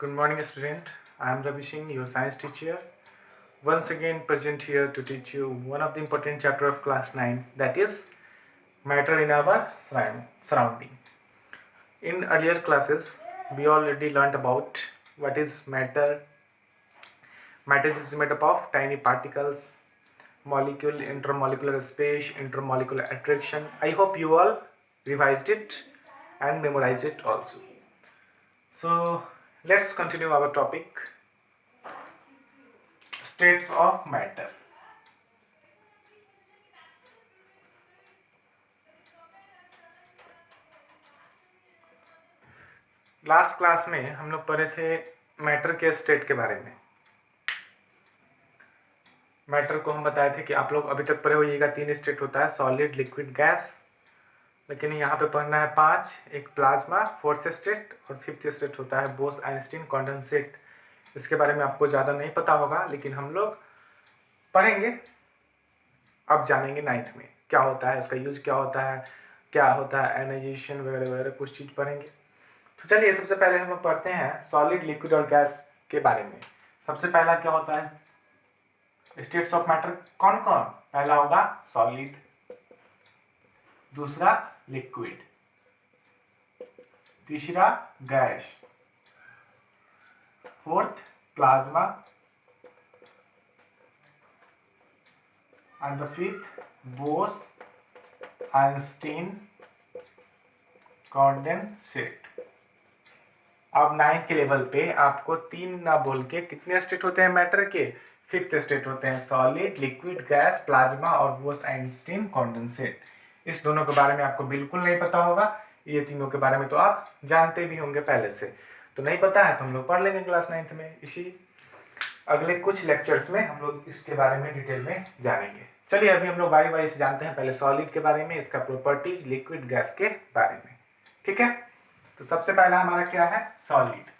Good morning, student. I am Ravi Singh, your science teacher. Once again, present here to teach you one of the important chapter of class 9, that is matter in our surrounding. In earlier classes, we already learned about what is matter. Matter is made up of tiny particles, molecule, intermolecular space, intermolecular attraction. I hope you all revised it and memorized it also. So let's continue our topic, states of matter. Last class में हम लोग पढ़े थे matter के state के बारे में। Matter को हम बताए थे कि आप लोग अभी तक पढ़े होइएगा 3 स्टेट होता है, सॉलिड, लिक्विड, गैस। लेकिन यहाँ पे पढ़ना है 5, एक प्लाज्मा, 4th स्टेट, और 5th स्टेट होता है बोस आइंस्टीन कॉन्डेंसेट। इसके बारे में आपको ज़्यादा नहीं पता होगा, लेकिन हम लोग पढ़ेंगे। अब जानेंगे 9th में क्या होता है, इसका यूज क्या होता है आयनाइजेशन वगैरह वगैरह कुछ चीज़ पढ़ेंगे। तो चलिए सबसे पहले हम लोग पढ़ते हैं सॉलिड, लिक्विड और गैस के बारे में। सबसे पहला क्या होता है स्टेट्स ऑफ मैटर, कौन कौन? पहला होगा सॉलिड, दूसरा लिक्विड, तीसरा gas, 4th plasma and the 5th Bose Einstein condensate. अब 9th के लेवल पे आपको 3 ना बोल के कितने स्टेट होते हैं मैटर के? 5th स्टेट होते हैं, सॉलिड, लिक्विड, गैस, प्लाज्मा और बोस आइंस्टीन कॉन्डेंसेट। इस दोनों के बारे में आपको बिल्कुल नहीं पता होगा, ये तीनों के बारे में तो आप जानते भी होंगे पहले से। तो नहीं पता है तो हम लोग पढ़ लेंगे क्लास 9th में। इसी अगले कुछ लेक्चर्स में हम लोग इसके बारे में डिटेल में जानेंगे। चलिए अभी हम लोग बारी बारी से जानते हैं, पहले सॉलिड के बारे में, इसका प्रॉपर्टीज, लिक्विड, गैस के बारे में। ठीक है, तो सबसे पहला हमारा क्या है? सॉलिड।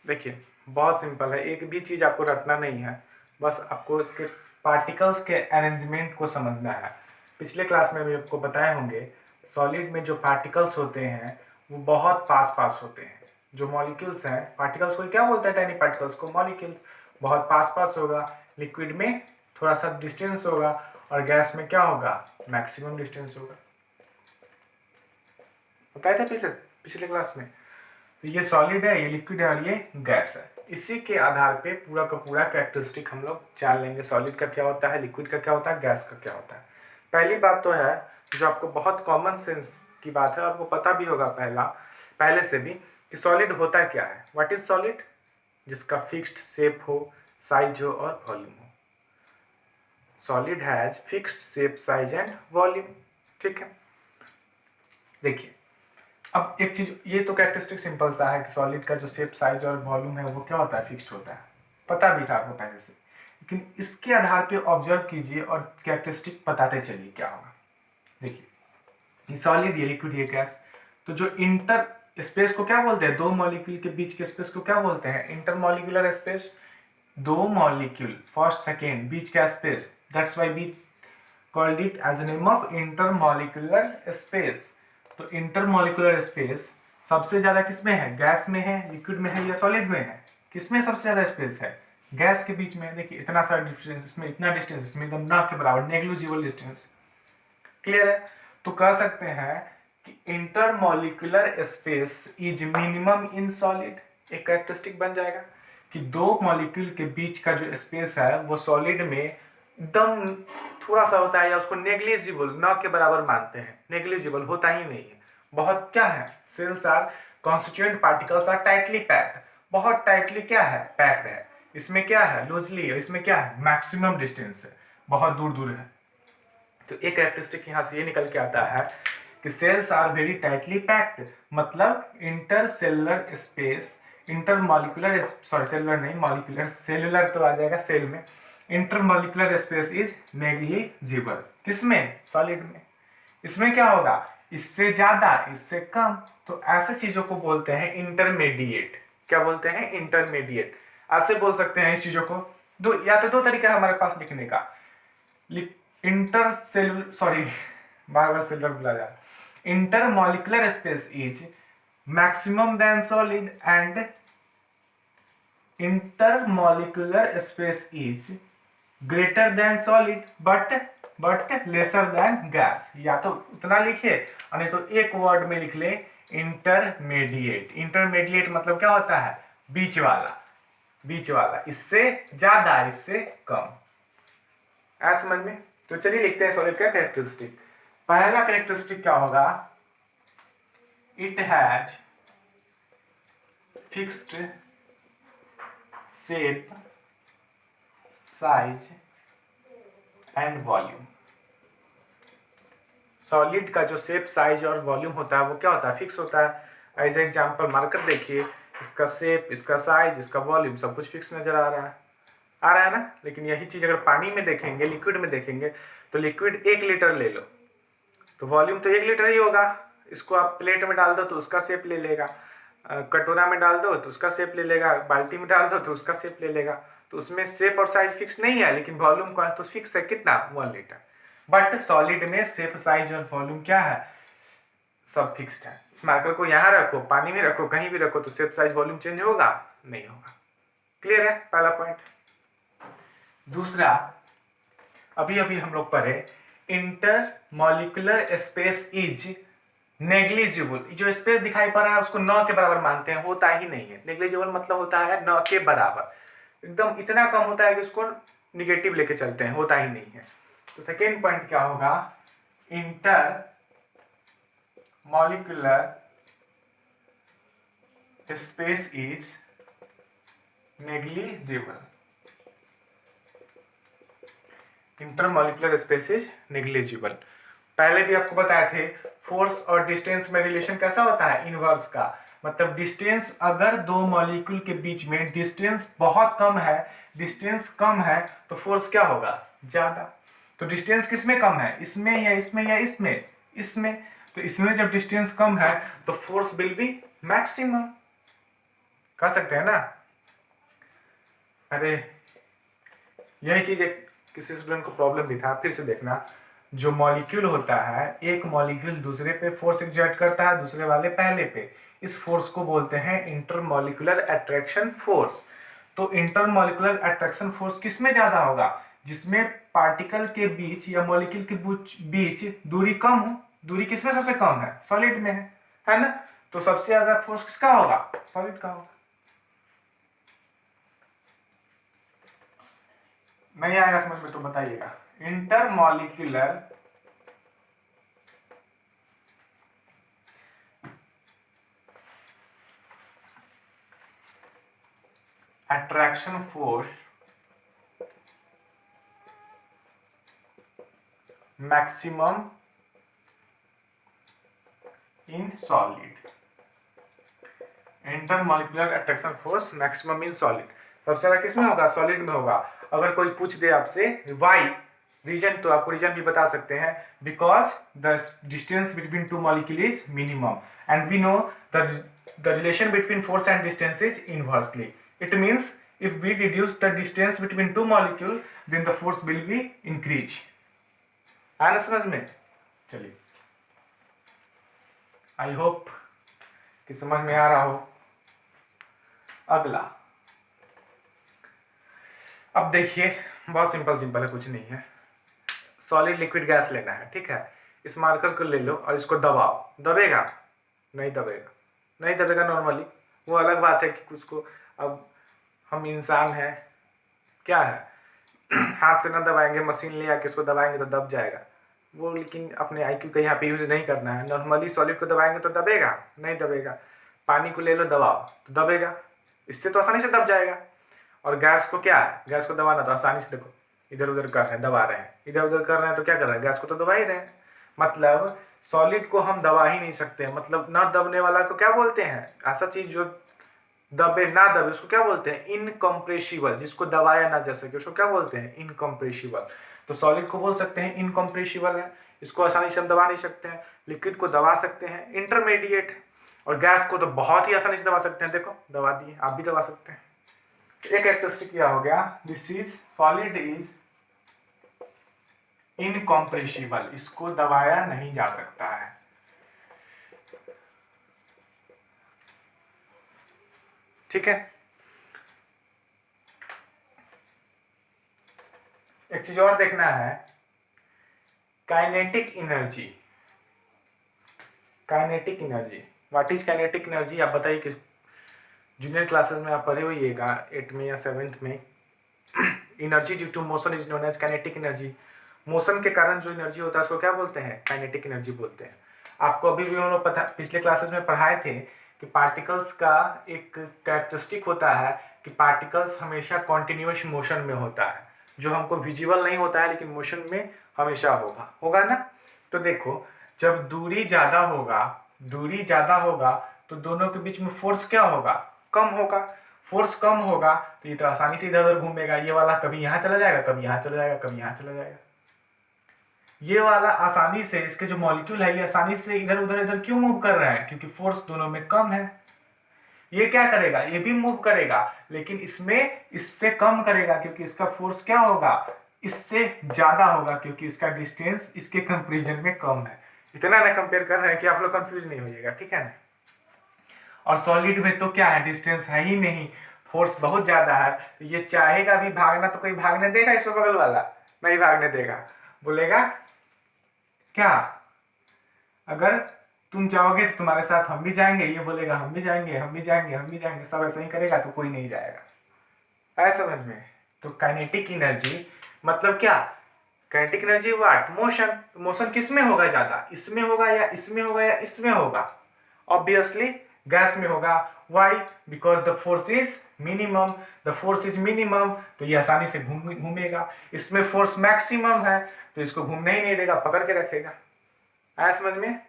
देखिए बहुत सिंपल है, एक भी चीज आपको रटना नहीं है, बस आपको इसके पार्टिकल्स के अरेंजमेंट को समझना है। पिछले क्लास में भी आपको बताए होंगे सॉलिड में जो पार्टिकल्स होते हैं वो बहुत पास पास होते हैं। जो मॉलिक्यूल्स हैं, पार्टिकल्स को क्या बोलते हैं? टाइनी पार्टिकल्स को मॉलिक्यूल्स। बहुत पास पास होगा। लिक्विड में थोड़ा सा डिस्टेंस होगा और गैस में क्या होगा? मैक्सिमम डिस्टेंस होगा। बताया था पिछले क्लास में। तो ये सॉलिड है, ये लिक्विड है और ये गैस है। इसी के आधार पे पूरा का पूरा कैरेक्टरिस्टिक हम लोग जान लेंगे, सॉलिड का क्या होता है, लिक्विड का क्या होता है, गैस का क्या होता है। पहली बात तो है जो आपको बहुत कॉमन सेंस की बात है और वो पता भी होगा पहले से भी, कि सॉलिड होता क्या है। What is solid? जिसका फिक्स्ड शेप हो, साइज हो और वॉल्यूम हो। Solid has fixed shape, size and volume. ठीक है, देखिए अब एक चीज, ये तो कैरेक्टरिस्टिक सिंपल सा है कि सॉलिड का जो शेप, साइज और वॉल्यूम है वो क्या होता है? फिक्स्ड होता है। पता भी था आपको पहले से, लेकिन इसके आधार पे ऑब्जर्व कीजिए और कैरेक्टरिस्टिक बताते चलिए क्या होगा। देखिए ये सॉलिड, ये लिक्विड, ये गैस। तो जो इंटर स्पेस को क्या बोलते हैं? दो मॉलिक्यूल के बीच के स्पेस को क्या बोलते हैं? Intermolecular space. दो मॉलिक्यूल फर्स्ट सेकेंड बीच का space, that's why we called it as the name of intermolecular space. तो इंटरमॉलिक्यूलर स्पेस सबसे ज्यादा किसमें है? गैस में है, लिक्विड में है या सॉलिड में है? किसमें सबसे ज्यादा स्पेस है? गैस के बीच में। देखिए इतना सारा डिस्टेंस, इसमें इतना डिस्टेंस, इसमें एकदम ना के बराबर, नेग्लिजिबल डिस्टेंस। क्लियर है? तो कह सकते हैं कि intermolecular space is minimum in solid. एक कैरेक्टरिस्टिक बन जाएगा कि दो मॉलिक्यूल के बीच का जो स्पेस है वो सॉलिड में एकदम थोड़ा सा होता है, या उसको नेग्लिजिबल, न के बराबर मानते हैं। नेग्लिजिबल होता ही नहीं है, बहुत क्या है? Cells are constituent particles are tightly packed. बहुत टाइटली क्या है? पैक्ड है। इसमें क्या है? लूजली। इसमें क्या है? मैक्सिमम डिस्टेंस है, बहुत दूर दूर है। तो एक कैरेक्टरिस्टिक यहाँ से ये निकल के आता है कि cells are very tightly packed, मतलब intercellular space, intermolecular, sorry cellular नहीं, मॉलिक्यूलर, सेलुलर तो आ जाएगा सेल में। Intermolecular space is negligible. किसमें? सॉलिड में। इसमें क्या होगा? इससे ज्यादा, इससे कम। तो ऐसे चीजों को बोलते हैं इंटरमीडिएट। क्या बोलते हैं, इंटरमीडिएट। ऐसे बोल सकते हैं इस चीजों को। या तो दो तरीका है हमारे पास लिखने का, इंटर सेलुलर, सॉरी बार बार सेलुलर बुला जा, intermolecular space is maximum than solid and intermolecular space is greater than solid but lesser than gas. या तो उतना लिखिए और नहीं तो एक वर्ड में लिख ले इंटरमीडिएट। इंटरमीडिएट मतलब क्या होता है, बीच वाला, बीच वाला, इससे ज्यादा इससे कम। ऐसा समझ में। तो चलिए लिखते हैं सॉलिड का कैरेक्टरिस्टिक। पहला कैरेक्टरिस्टिक क्या होगा, it has fixed shape size and volume. Solid का जो शेप साइज और वॉल्यूम होता है वो क्या होता है, फिक्स होता है। एज एग्जांपल मार्कर देखिए, इसका शेप, इसका साइज, इसका वॉल्यूम सब कुछ फिक्स नजर आ रहा है ना। लेकिन यही चीज अगर पानी में देखेंगे, लिक्विड में देखेंगे, तो लिक्विड 1 लीटर ले लो तो वॉल्यूम तो 1 लीटर ही होगा। इसको आप प्लेट में डाल दो तो उसका शेप ले लेगा, कटोरा में डाल दो तो उसका शेप ले लेगा, बाल्टी में डाल दो तो उसका शेप ले लेगा। तो उसमें शेप और साइज फिक्स नहीं है, लेकिन वॉल्यूम का तो फिक्स है, कितना, 1 लीटर। बट सॉलिड में शेप साइज और वॉल्यूम क्या है, सब फिक्स्ड है। इस मार्कर को यहाँ रखो, पानी में रखो, कहीं भी रखो, तो शेप साइज वॉल्यूम चेंज होगा नहीं होगा। क्लियर है पहला पॉइंट। दूसरा, अभी अभी हम लोग पढ़े, inter molecular space is negligible. जो स्पेस दिखाई पड़ रहा है उसको न के बराबर मानते हैं, होता ही नहीं है। नेग्लिजिबल मतलब होता है न के बराबर, एकदम इतना कम होता है कि उसको निगेटिव लेके चलते हैं, होता ही नहीं है। तो सेकेंड पॉइंट क्या होगा, inter molecular space is negligible. Intermolecular space is negligible. पहले भी आपको बताए थे फोर्स और डिस्टेंस में रिलेशन कैसा होता है, इनवर्स का। मतलब डिस्टेंस, अगर दो मॉलिक्यूल के बीच में डिस्टेंस बहुत कम है, डिस्टेंस कम है, तो फोर्स क्या होगा, ज्यादा। तो डिस्टेंस किसमें कम है, इसमें या इसमें या इसमें, इसमें। तो इसमें जब डिस्टेंस कम है तो फोर्स विल बी मैक्सिमम, कह सकते हैं ना। अरे यही चीज एक किसी स्टूडेंट को प्रॉब्लम भी था, फिर से देखना। जो मॉलिक्यूल होता है, एक मॉलिक्यूल दूसरे पे फोर्स एक्सर्ट करता है, दूसरे वाले पहले पे। इस फोर्स को बोलते हैं इंटरमॉलिक्यूलर अट्रैक्शन फोर्स। तो इंटरमॉलिक्यूलर अट्रैक्शन फोर्स किसमें ज्यादा होगा, जिसमें पार्टिकल के बीच या मॉलिक्यूल के बीच दूरी कम हो। दूरी किसमें सबसे कम है, सॉलिड में है ना। तो सबसे ज्यादा फोर्स किसका होगा, सॉलिड का होगा। नहीं आएगा समझ में तो बताइएगा। Intermolecular attraction force maximum in solid. Intermolecular attraction force maximum in solid सबसे ज्यादा किसमें होगा, सॉलिड में होगा। अगर कोई पूछ दे आपसे वाई रीजन, तो आपको रीजन भी बता सकते हैं, because the distance between two molecule is minimum and we know the relation between force and distance is inversely. It means if we reduce the distance between two molecules, then the force will be increase. आया ना समझ में। चलिए, I hope कि समझ में आ रहा हो। अगला, अब देखिए बहुत सिंपल है, कुछ नहीं है। सॉलिड लिक्विड गैस लेना है, ठीक है। इस मार्कर को ले लो और इसको दबाओ, दबेगा नहीं दबेगा, नहीं दबेगा नॉर्मली, वो अलग बात है कि उसको, अब हम इंसान हैं, क्या है हाथ से ना दबाएंगे, मशीन ले आके इसको दबाएंगे तो दब जाएगा वो। लेकिन अपने आईक्यू का यहाँ पे यूज नहीं करना है। नॉर्मली सॉलिड को दबाएंगे तो दबेगा नहीं दबेगा। पानी को ले लो दबाओ तो दबेगा, इससे तो आसानी से दब जाएगा। और गैस को क्या है, गैस को दबाना तो आसानी से, देखो इधर उधर कर रहे हैं, दबा रहे हैं, इधर उधर कर रहे हैं तो क्या कर रहे हैं, गैस को तो दबा ही रहे हैं। मतलब सॉलिड को हम दबा ही नहीं सकते। मतलब ना दबने वाला को क्या बोलते हैं, ऐसा चीज जो दबे ना दबे उसको क्या बोलते हैं, इनकम्प्रेसिबल। जिसको दबाया ना जा सके उसको क्या बोलते हैं, इनकम्प्रेसिबल। तो सॉलिड को बोल सकते हैं इनकम्प्रेसिबल है, इसको आसानी से हम दबा नहीं सकते हैं। लिक्विड को दबा सकते हैं, इंटरमीडिएट। और गैस को तो बहुत ही आसानी से दबा सकते हैं, देखो दबा दिए, आप भी दबा सकते हैं। एक कैरेक्टरिस्टिक क्या हो गया, this is solid is incompressible, इसको दबाया नहीं जा सकता है। ठीक है, एक चीज और देखना है, kinetic energy. Kinetic energy, what is kinetic energy, आप बताइए कि जूनियर क्लासेस में आप पढ़े होइएगा 8 में या 7th में। Energy due to motion is known as kinetic energy. Motion के कारण जो एनर्जी होता है उसको क्या बोलते हैं, काइनेटिक एनर्जी बोलते हैं। आपको अभी भी हम लोग पिछले क्लासेस में पढ़ाए थे कि पार्टिकल्स का एक कैरेक्टरिस्टिक होता है कि पार्टिकल्स हमेशा कॉन्टिन्यूस मोशन में होता है, जो हमको विजिबल नहीं होता है लेकिन मोशन में हमेशा होगा ना। तो देखो, जब दूरी ज़्यादा होगा तो दोनों के बीच में फोर्स क्या होगा, कम होगा। फोर्स कम होगा तो ये तो आसानी से इधर उधर घूमेगा, ये वाला कभी यहाँ चला जाएगा, कभी यहाँ चला जाएगा, कभी यहाँ चला जाएगा। ये वाला आसानी से, इसके जो मॉलिक्यूल है ये आसानी से इधर उधर क्यों मूव कर रहे हैं, क्योंकि फोर्स दोनों में कम है। ये क्या करेगा, ये भी मूव करेगा लेकिन इसमें इससे कम करेगा, क्योंकि इसका फोर्स क्या होगा, इससे ज्यादा होगा, क्योंकि इसका डिस्टेंस इसके कंपेरिजन में कम है। इतना ना कंपेयर कर रहे हैं कि आप लोग कंफ्यूज नहीं होइएगा, ठीक है ना। और सॉलिड में तो क्या है, डिस्टेंस है ही नहीं, फोर्स बहुत ज्यादा है। ये चाहेगा भी भागना तो कोई भागने देगा, इसमें बगल वाला नहीं भागने देगा, बोलेगा क्या, अगर तुम जाओगे तो तुम्हारे साथ हम भी जाएंगे, ये बोलेगा हम भी जाएंगे, हम भी जाएंगे, हम भी जाएंगे, सब ऐसा ही करेगा तो कोई नहीं जाएगा। आया समझ में। तो काइनेटिक एनर्जी मतलब क्या, kinetic energy what, motion. Motion किस में होगा ज्यादा, इसमें होगा या इसमें होगा या इसमें होगा, ऑब्वियसली गैस में होगा। Why, because the force is minimum, the force is minimum, तो ये आसानी से घूमेगा। इसमें फोर्स मैक्सिमम है तो इसको घूमने ही नहीं देगा, पकड़ के रखेगा। आया समझ में।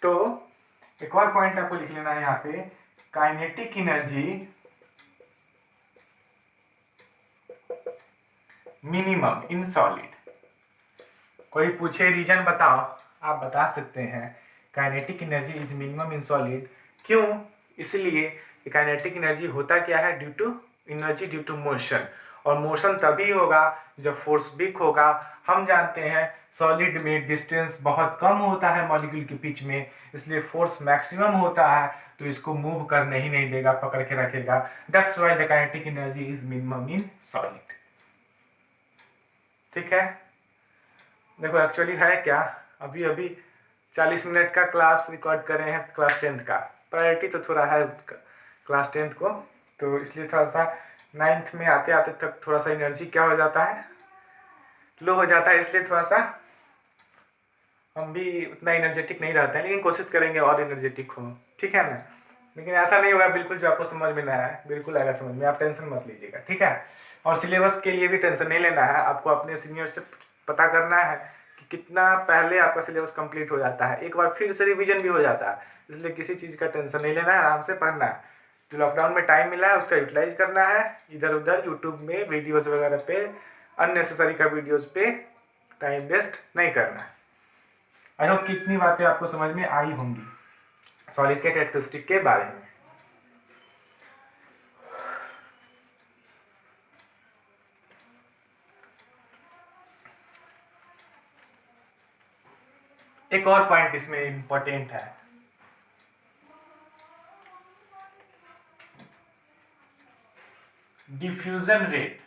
तो एक और पॉइंट आपको लिख लेना है यहाँ पे, kinetic energy minimum in solid. कोई पूछे रीजन बताओ, आप बता सकते हैं kinetic energy is minimum in solid. क्यों, इसलिए काइनेटिक एनर्जी होता क्या है, due to energy due to motion, और मोशन तभी होगा जब फोर्स बिग होगा। हम जानते हैं सॉलिड में डिस्टेंस बहुत कम होता है मॉलिक्यूल के बीच में, इसलिए फोर्स मैक्सिमम होता है तो इसको मूव करने ही नहीं देगा, पकड़ के रखेगा। That's why the kinetic energy is minimum in solid. ठीक है, देखो एक्चुअली है क्या, अभी अभी 40 मिनट का क्लास रिकॉर्ड कर रहे हैं क्लास 10th का, प्रायोरिटी तो थोड़ा है क्लास 10th को, तो इसलिए थोड़ा सा 9th में आते आते तक थोड़ा सा एनर्जी क्या हो जाता है, लो हो जाता है, इसलिए थोड़ा सा हम भी उतना एनर्जेटिक नहीं रहते हैं, लेकिन कोशिश करेंगे और एनर्जेटिक हो, ठीक है ना। लेकिन ऐसा नहीं होगा बिल्कुल जो आपको समझ में ना आए, बिल्कुल आएगा समझ में, आप टेंशन मत लीजिएगा, ठीक है। और सिलेबस के लिए भी टेंशन नहीं लेना है, आपको अपने सीनियर से पता करना है कि कितना पहले आपका सिलेबस कंप्लीट हो जाता है, एक बार फिर से रिवीजन भी हो जाता है, इसलिए किसी चीज़ का टेंशन नहीं लेना है, आराम से पढ़ना है। जो लॉकडाउन में टाइम मिला है उसका यूटिलाइज करना है, इधर उधर यूट्यूब में वीडियोज़ वगैरह पे, अननेसेसरी का वीडियोज़ पे टाइम वेस्ट नहीं करना है। आई होप कि इतनी बातें आपको समझ में आई होंगी सॉलिड के कैरेक्टरिस्टिक के बारे में। एक और पॉइंट इसमें इंपॉर्टेंट है, diffusion rate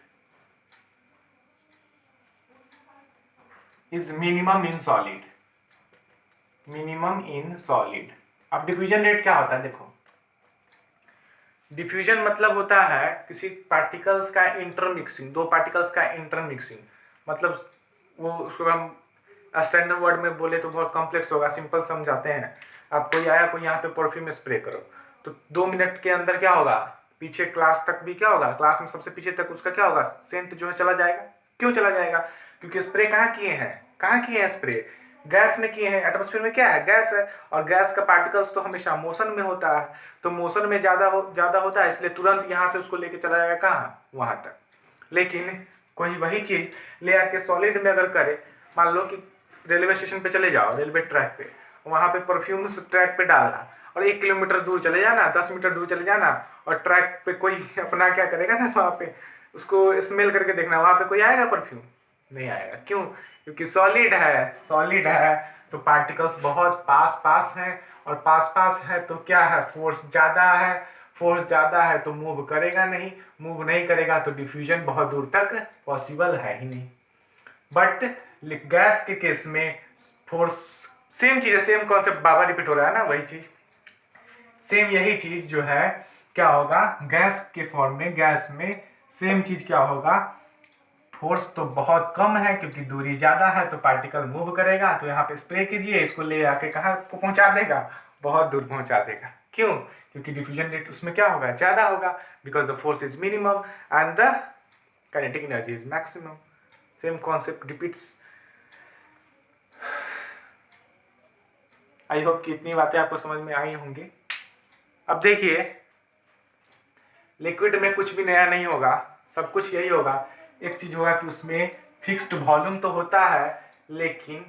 is minimum in solid, minimum in solid. अब डिफ्यूजन रेट क्या होता है, देखो डिफ्यूजन मतलब होता है किसी पार्टिकल्स का इंटरमिक्सिंग, दो पार्टिकल्स का इंटरमिक्सिंग, मतलब वो उसको हम स्टैंडर्ड वर्ड में बोले तो बहुत कॉम्प्लेक्स होगा, सिंपल समझाते हैं। आप कोई आया, कोई यहाँ पे परफ्यूम स्प्रे करो तो 2 मिनट के अंदर क्या होगा, पीछे क्लास तक भी क्या होगा, क्लास में सबसे पीछे तक उसका क्या होगा, सेंट जो है चला जाएगा। क्यों चला जाएगा, क्योंकि स्प्रे कहाँ किए हैं, कहाँ किए हैं स्प्रे, गैस में किए हैं, एटमॉस्फेयर में क्या है, गैस है, और गैस का पार्टिकल्स तो हमेशा मोशन में होता है, तो मोशन में ज़्यादा होता है, इसलिए तुरंत यहाँ से उसको लेके चला जाएगा कहाँ, वहाँ तक। लेकिन कोई वही चीज़ ले आके सॉलिड में अगर करे, मान लो कि रेलवे स्टेशन पे चले जाओ, रेलवे ट्रैक पे, वहाँ पे परफ्यूम ट्रैक पे डाला, और 1 किलोमीटर दूर चले जाना, 10 मीटर दूर चले जाना, और ट्रैक पे कोई अपना क्या करेगा ना, वहाँ पे उसको स्मेल करके देखना, वहाँ पे कोई आएगा परफ्यूम? नहीं आएगा। क्यों? क्योंकि सॉलिड है, सॉलिड है तो पार्टिकल्स बहुत पास पास हैं, और पास पास है तो क्या है, फोर्स ज़्यादा है, फोर्स ज़्यादा है तो मूव करेगा नहीं, मूव नहीं करेगा तो डिफ्यूजन बहुत दूर तक पॉसिबल है ही नहीं। बट गैस के केस में फोर्स सेम चीज़ है, सेम कॉन्सेप्ट बाबा रिपीट हो रहा है ना, वही चीज़, सेम यही चीज़ जो है क्या होगा गैस के फॉर्म में, गैस में सेम चीज़ क्या होगा, फोर्स तो बहुत कम है क्योंकि दूरी ज़्यादा है तो पार्टिकल मूव करेगा, तो यहाँ पे स्प्रे कीजिए, इसको ले आके कहाँ को पहुँचा देगा, बहुत दूर पहुँचा देगा। क्यों? क्योंकि डिफ्यूजन रेट उसमें क्या होगा, ज़्यादा होगा, because the force is minimum and the kinetic energy is maximum. Same concept repeats. I hope कि इतनी बातें आपको समझ में आई होंगी। अब देखिए, लिक्विड में कुछ भी नया नहीं होगा, सब कुछ यही होगा। एक चीज होगा कि उसमें फिक्स्ड वॉल्यूम तो होता है, लेकिन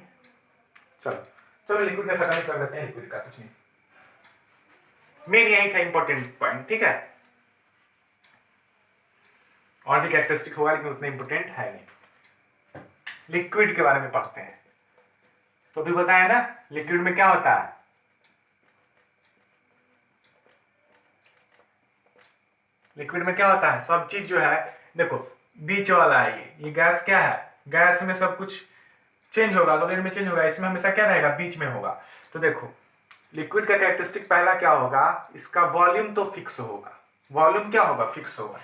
चलो चलो लिक्विड का खत्म कर देते हैं, लिक्विड का कुछ नहीं, मेन यही था इंपॉर्टेंट पॉइंट, ठीक है। और भी कैरेक्टरिस्टिक होगा लेकिन उतना इंपॉर्टेंट है नहीं। लिक्विड के बारे में पढ़ते हैं। तो अभी बताया ना लिक्विड में क्या होता है, लिक्विड में क्या होता है, सब चीज जो है, देखो बीच वाला है ये गैस क्या है, गैस में सब कुछ चेंज होगा, सॉलिड में चेंज होगा, इसमें हमेशा क्या रहेगा, बीच में होगा। तो देखो लिक्विड का कैरेक्टरिस्टिक पहला क्या होगा, इसका वॉल्यूम तो फिक्स होगा, वॉल्यूम क्या होगा, फिक्स होगा,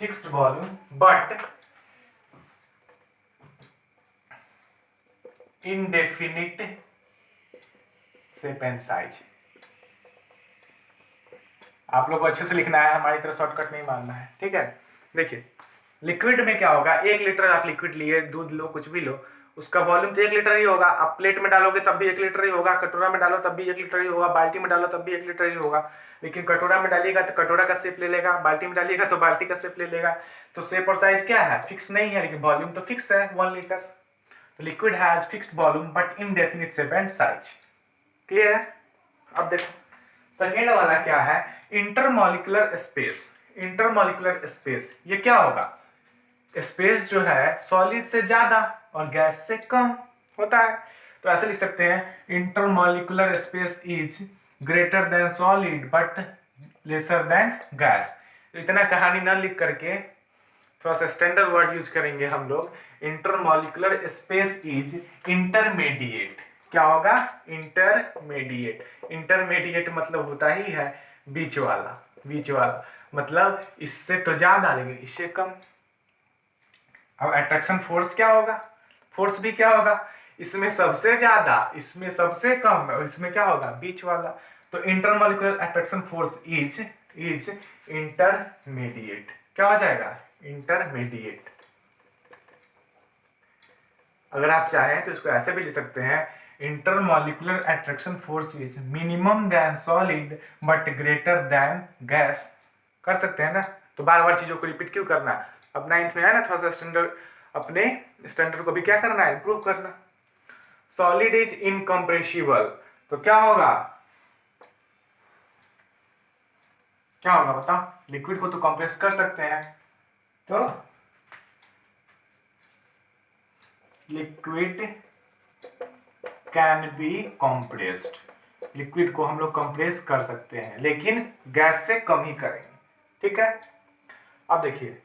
fixed volume, but indefinite shape and size। आप लोग को अच्छे से लिखना है, हमारी तरह शॉर्टकट नहीं मानना है, ठीक है। देखिए लिक्विड में क्या होगा, 1 लीटर आप लिक्विड लिए, दूध लो, कुछ भी लो, उसका वॉल्यूम तो 1 लीटर ही होगा। आप प्लेट में डालोगे तब भी 1 लीटर ही होगा, कटोरा में डालो तब भी 1 लीटर ही होगा, बाल्टी में डालो तब भी 1 लीटर ही होगा। लेकिन कटोरा में डालिएगा तो कटोरा का शेप ले लेगा, बाल्टी में डालिएगा तो बाल्टी का शेप ले लेगा। तो शेप और साइज क्या है, फिक्स नहीं है, लेकिन वॉल्यूम तो फिक्स है 1 लीटर। तो liquid has fixed volume but indefinite shape and size. Clear है? अब देखो सेकेंड वाला क्या है, इंटरमॉलिक्यूलर स्पेस। इंटरमॉलिक्यूलर स्पेस ये क्या होगा, स्पेस जो है सॉलिड से ज्यादा और गैस से कम होता है। तो ऐसे लिख सकते हैं, intermolecular space is greater than solid but lesser than gas. तो इतना कहानी ना लिख करके थोड़ा सा स्टैंडर्ड वर्ड यूज करेंगे हम लोग, इंटरमॉलिक्यूलर स्पेस इज इंटरमीडिएट। क्या होगा, इंटरमीडिएट। इंटरमीडिएट मतलब होता ही है बीच वाला, बीच वाला मतलब इससे तो ज्यादा लेकिन इससे कम। अब अट्रैक्शन फोर्स क्या होगा, फोर्स भी क्या होगा, इसमें सबसे ज्यादा, इसमें सबसे कम, और इसमें क्या होगा, बीच वाला। तो intermolecular attraction force is intermediate. क्या हो जाएगा, इंटरमीडिएट। अगर आप चाहें तो इसको ऐसे भी लिख सकते हैं, intermolecular attraction force is minimum than solid but greater than gas. कर सकते हैं ना। तो बार बार चीजों को रिपीट क्यों करना, अब 9th में है ना, थोड़ा सा स्टैंडर्ड, अपने स्टैंडर्ड को भी क्या करना है, इंप्रूव करना। सॉलिड इज इनकम्प्रेसिबल, तो क्या होगा, क्या होगा बताओ, लिक्विड को तो कंप्रेस कर सकते हैं, तो liquid can be compressed, liquid को हम लोग कंप्रेस कर सकते हैं लेकिन गैस से कम ही करेंगे, ठीक है। अब देखिए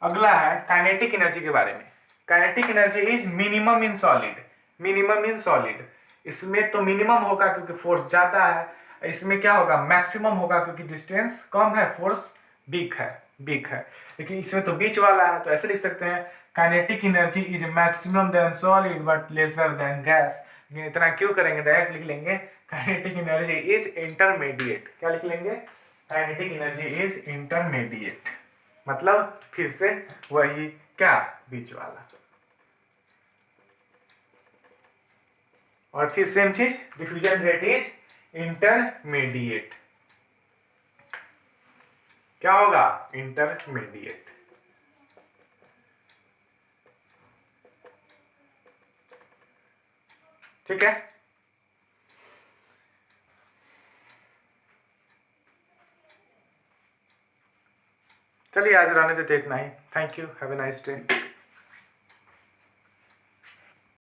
अगला है काइनेटिक एनर्जी के बारे में। Kinetic energy is minimum in solid, minimum in solid. इसमें तो मिनिमम होगा क्योंकि फोर्स ज्यादा है, इसमें क्या होगा, मैक्सिमम होगा क्योंकि डिस्टेंस कम है, फोर्स वीक है, वीक है। लेकिन इसमें तो बीच वाला है, तो ऐसे लिख सकते हैं, kinetic energy is maximum than solid but lesser than gas. लेकिन इतना क्यों करेंगे, डायरेक्ट लिख लेंगे काइनेटिक एनर्जी इज इंटरमीडिएट। क्या लिख लेंगे, काइनेटिक एनर्जी इज इंटरमीडिएट, मतलब फिर से वही क्या, बीच वाला। और फिर सेम चीज, डिफ्यूजन रेट इज इंटरमीडिएट। क्या होगा, इंटरमीडिएट। ठीक है। चलिए आज रहने देते इतना ही। Thank you, have a nice day.